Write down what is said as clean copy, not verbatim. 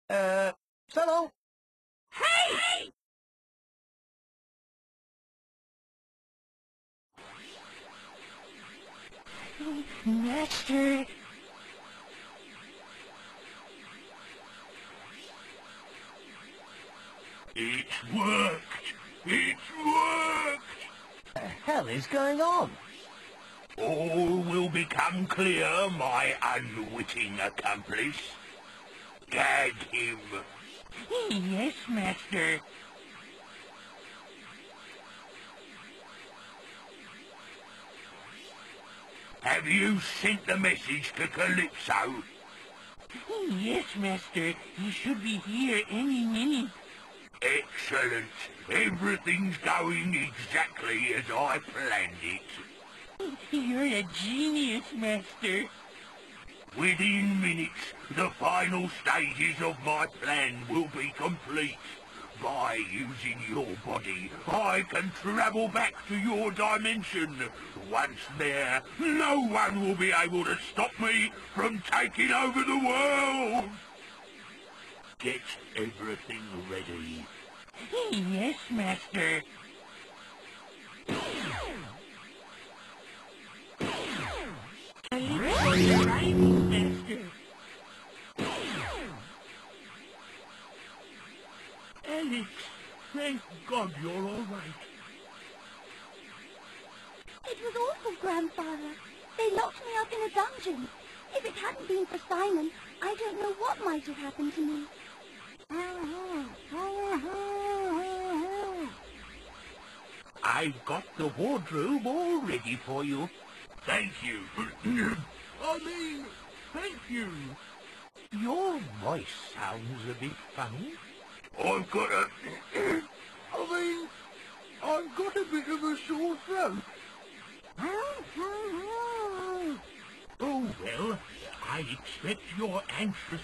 So long. Hey! Master. It's worked! It's worked! What the hell is going on? All will become clear, my unwitting accomplice. Gag him. Yes, Master. Have you sent the message to Calypso? Yes, Master. He should be here any minute. Excellent. Everything's going exactly as I planned it. You're a genius, Master. Within minutes, the final stages of my plan will be complete. By using your body, I can travel back to your dimension. Once there, no one will be able to stop me from taking over the world. Get everything ready. Yes, Master. Master. Alex, thank God you're all right. It was awful, Grandfather. They locked me up in a dungeon. If it hadn't been for Simon, I don't know what might have happened to me. I've got the wardrobe all ready for you. Thank you. Thank you. Your voice sounds a bit funny. I've got a... I've got a bit of a sore throat. Oh, well, I expect you're anxious